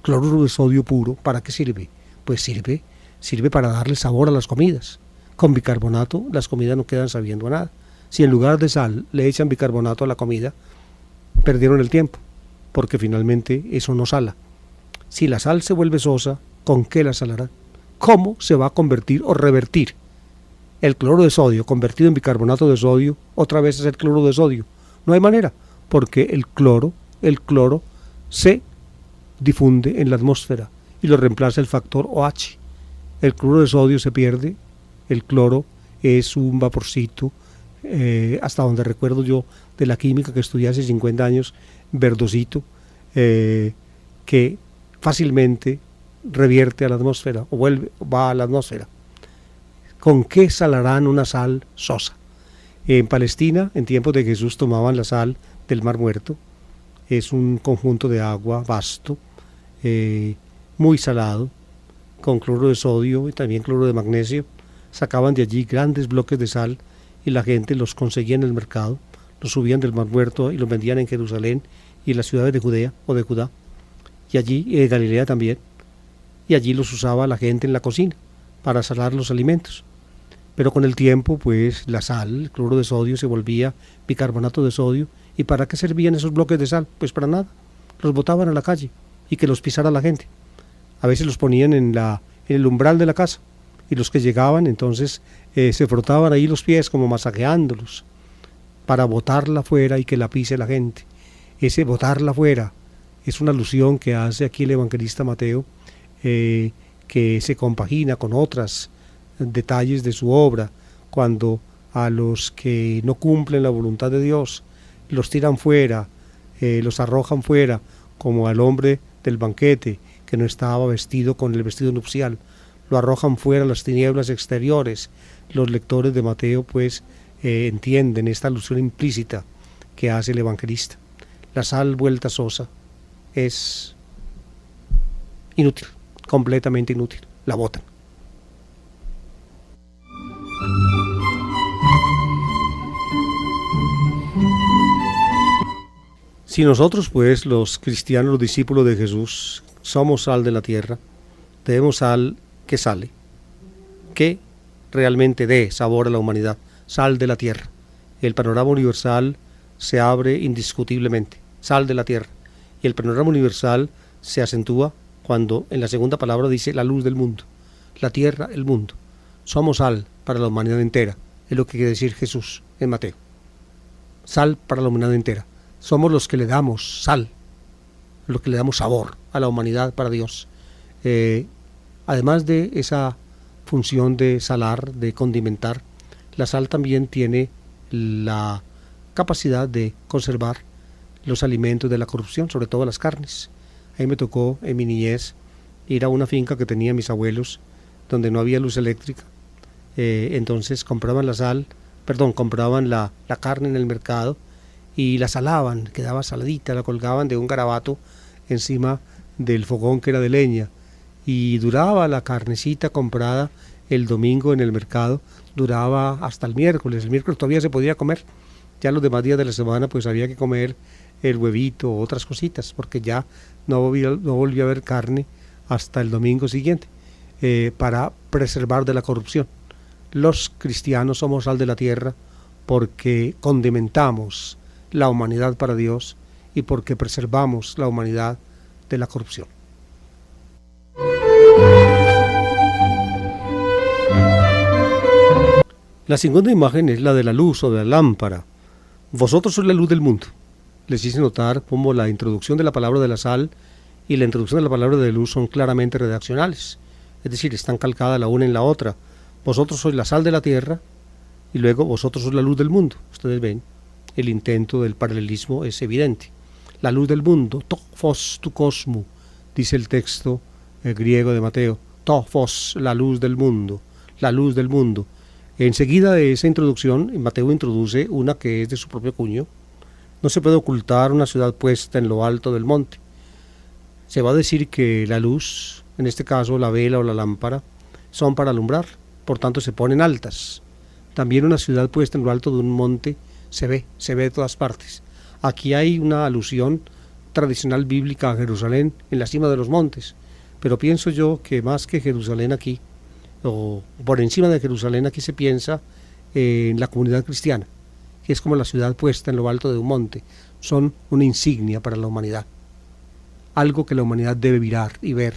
cloruro de sodio puro, ¿para qué sirve? Pues sirve para darle sabor a las comidas. Con bicarbonato las comidas no quedan sabiendo a nada. Si en lugar de sal le echan bicarbonato a la comida, perdieron el tiempo, porque finalmente eso no sala. Si la sal se vuelve sosa, ¿con qué la salarán? ¿Cómo se va a convertir o revertir el cloro de sodio convertido en bicarbonato de sodio otra vez es el cloro de sodio? No hay manera, porque el cloro se difunde en la atmósfera y lo reemplaza el factor OH. El cloro de sodio se pierde, el cloro es un vaporcito, hasta donde recuerdo yo de la química que estudié hace 50 años, verdosito, que fácilmente revierte a la atmósfera o va a la atmósfera. ¿Con qué salarán una sal sosa? En Palestina, en tiempos de Jesús, tomaban la sal del Mar Muerto. Es un conjunto de agua vasto, muy salado, con cloro de sodio y también cloro de magnesio. Sacaban de allí grandes bloques de sal y la gente los conseguía en el mercado, los subían del Mar Muerto y los vendían en Jerusalén y en las ciudades de Judea o de Judá, y allí de Galilea también, y allí los usaba la gente en la cocina para salar los alimentos. Pero con el tiempo, pues la sal, el cloro de sodio, se volvía bicarbonato de sodio. ¿Y para qué servían esos bloques de sal? Pues para nada, los botaban a la calle y que los pisara la gente. A veces los ponían en el umbral de la casa, y los que llegaban entonces se frotaban ahí los pies como masajeándolos para botarla fuera y que la pise la gente. Ese botarla fuera es una alusión que hace aquí el evangelista Mateo, que se compagina con otros detalles de su obra, cuando a los que no cumplen la voluntad de Dios los tiran fuera, los arrojan fuera, como al hombre del banquete que no estaba vestido con el vestido nupcial, lo arrojan fuera a las tinieblas exteriores. Los lectores de Mateo pues entienden esta alusión implícita que hace el evangelista. La sal vuelta sosa es inútil, completamente inútil, la botan. Si nosotros pues, los cristianos, los discípulos de Jesús, somos sal de la tierra, debemos sal que sale, que realmente dé sabor a la humanidad, sal de la tierra. El panorama universal se abre indiscutiblemente, sal de la tierra, y el panorama universal se acentúa cuando en la segunda palabra dice la luz del mundo, la tierra, el mundo. Somos sal para la humanidad entera, es lo que quiere decir Jesús en Mateo. Sal para la humanidad entera. Somos los que le damos sal, los que le damos sabor a la humanidad para Dios. Además de esa función de salar, de condimentar, la sal también tiene la capacidad de conservar los alimentos de la corrupción, sobre todo las carnes. A mí me tocó en mi niñez ir a una finca que tenían mis abuelos, donde no había luz eléctrica. Entonces compraban la carne en el mercado y la salaban, quedaba saladita, la colgaban de un garabato encima del fogón que era de leña, y duraba la carnecita comprada el domingo en el mercado, duraba hasta el miércoles todavía se podía comer, ya los demás días de la semana pues había que comer el huevito o otras cositas, porque ya no volvía a haber carne hasta el domingo siguiente, para preservar de la corrupción. Los cristianos somos sal de la tierra porque condimentamos la humanidad para Dios y porque preservamos la humanidad de la corrupción. La segunda imagen es la de la luz o de la lámpara. Vosotros sois la luz del mundo. les hice notar cómo la introducción de la palabra de la sal y la introducción de la palabra de luz son claramente redaccionales, es decir, están calcadas la una en la otra. Vosotros sois la sal de la tierra y luego vosotros sois la luz del mundo. Ustedes ven, el intento del paralelismo es evidente. La luz del mundo, to phos tu cosmo, dice el texto griego de Mateo, to phos, la luz del mundo, la luz del mundo. Enseguida de esa introducción, Mateo introduce una que es de su propio cuño. No se puede ocultar una ciudad puesta en lo alto del monte. Se va a decir que la luz, en este caso la vela o la lámpara, son para alumbrar, por tanto se ponen altas. También una ciudad puesta en lo alto de un monte se ve de todas partes. Aquí hay una alusión tradicional bíblica a Jerusalén en la cima de los montes, pero pienso yo que más que Jerusalén aquí, o por encima de Jerusalén aquí se piensa en la comunidad cristiana, que es como la ciudad puesta en lo alto de un monte. Son una insignia para la humanidad, algo que la humanidad debe mirar y ver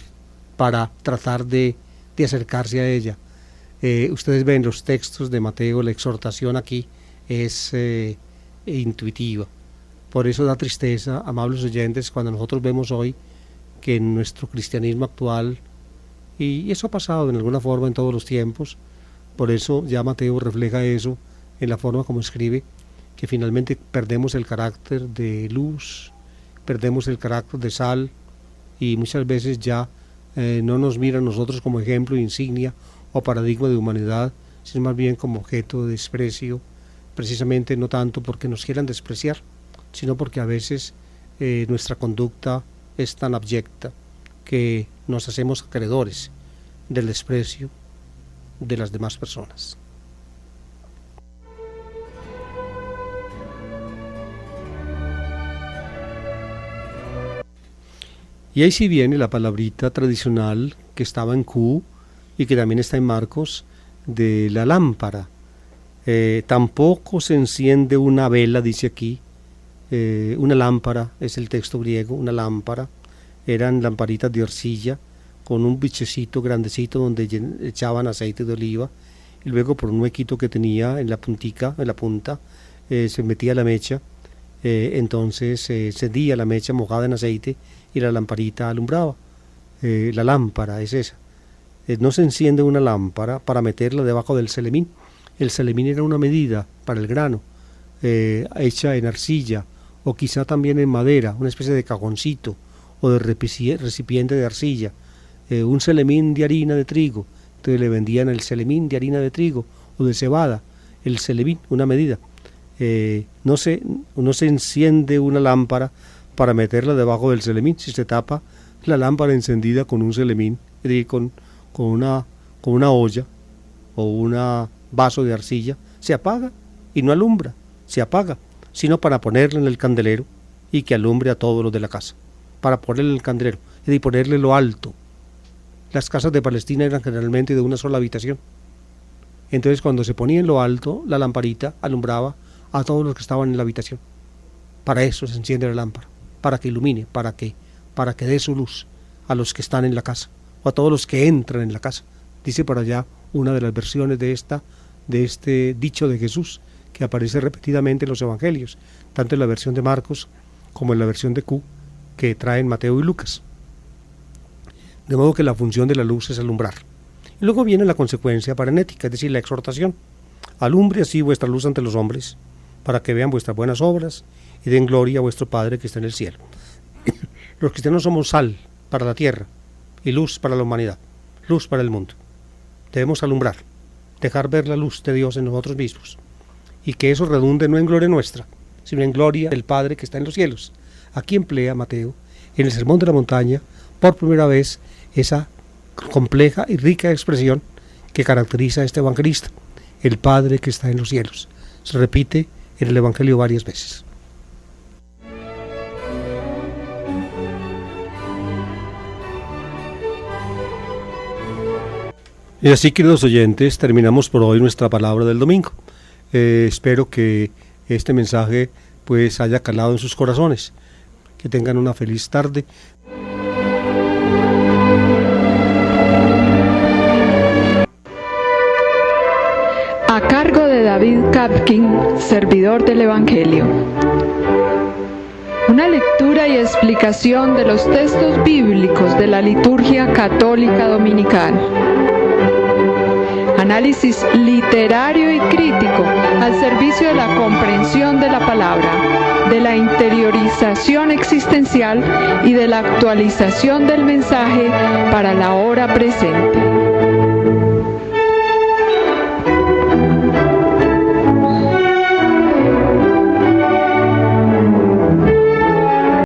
para tratar de acercarse a ella. Ustedes ven los textos de Mateo, la exhortación aquí es intuitiva. Por eso da tristeza, amables oyentes, cuando nosotros vemos hoy que en nuestro cristianismo actual, y eso ha pasado en alguna forma en todos los tiempos, por eso ya Mateo refleja eso en la forma como escribe, que finalmente perdemos el carácter de luz, perdemos el carácter de sal, y muchas veces ya no nos miran a nosotros como ejemplo, insignia o paradigma de humanidad, sino más bien como objeto de desprecio, precisamente no tanto porque nos quieran despreciar, sino porque a veces nuestra conducta es tan abyecta que nos hacemos acreedores del desprecio de las demás personas. Y ahí sí viene la palabrita tradicional que estaba en Q y que también está en Marcos, de la lámpara. Tampoco se enciende una vela, dice aquí, una lámpara, es el texto griego, una lámpara, eran lamparitas de arcilla con un bichecito grandecito donde echaban aceite de oliva y luego por un huequito que tenía en la puntica, en la punta, se metía la mecha, entonces se encendía la mecha mojada en aceite y la lamparita alumbraba. La lámpara es esa. No se enciende una lámpara para meterla debajo del celemín. El celemín era una medida para el grano, hecha en arcilla o quizá también en madera, una especie de cajoncito o de recipiente de arcilla, un celemín de harina de trigo. Entonces le vendían el celemín de harina de trigo o de cebada, el celemín, una medida. No se enciende una lámpara para meterla debajo del celemín. Si se tapa la lámpara encendida con un celemín, con una olla o un vaso de arcilla, se apaga y no alumbra, se apaga, sino para ponerla en el candelero y que alumbre a todos los de la casa, para ponerle el candelero y ponerle lo alto. Las casas de Palestina eran generalmente de una sola habitación, entonces cuando se ponía en lo alto, la lamparita alumbraba a todos los que estaban en la habitación. Para eso se enciende la lámpara, para que ilumine, para que dé su luz a los que están en la casa o a todos los que entran en la casa. Dice por allá una de las versiones de este dicho de Jesús que aparece repetidamente en los evangelios, tanto en la versión de Marcos como en la versión de Q que traen Mateo y Lucas. De modo que la función de la luz es alumbrar. Y luego viene la consecuencia paranética, es decir, la exhortación. Alumbre así vuestra luz ante los hombres, para que vean vuestras buenas obras y den gloria a vuestro Padre que está en el cielo. Los cristianos somos sal para la tierra y luz para la humanidad, luz para el mundo. Debemos alumbrar, dejar ver la luz de Dios en nosotros mismos, y que eso redunde no en gloria nuestra, sino en gloria del Padre que está en los cielos. Aquí emplea Mateo, en el Sermón de la Montaña, por primera vez, esa compleja y rica expresión que caracteriza a este evangelista, el Padre que está en los cielos. Se repite en el Evangelio varias veces. Y así, queridos oyentes, terminamos por hoy nuestra palabra del domingo. Espero que este mensaje pues haya calado en sus corazones. Que tengan una feliz tarde. A cargo de David Kapkin, servidor del Evangelio. Una lectura y explicación de los textos bíblicos de la liturgia católica dominical. Análisis literario y crítico al servicio de la comprensión de la palabra, de la interiorización existencial y de la actualización del mensaje para la hora presente.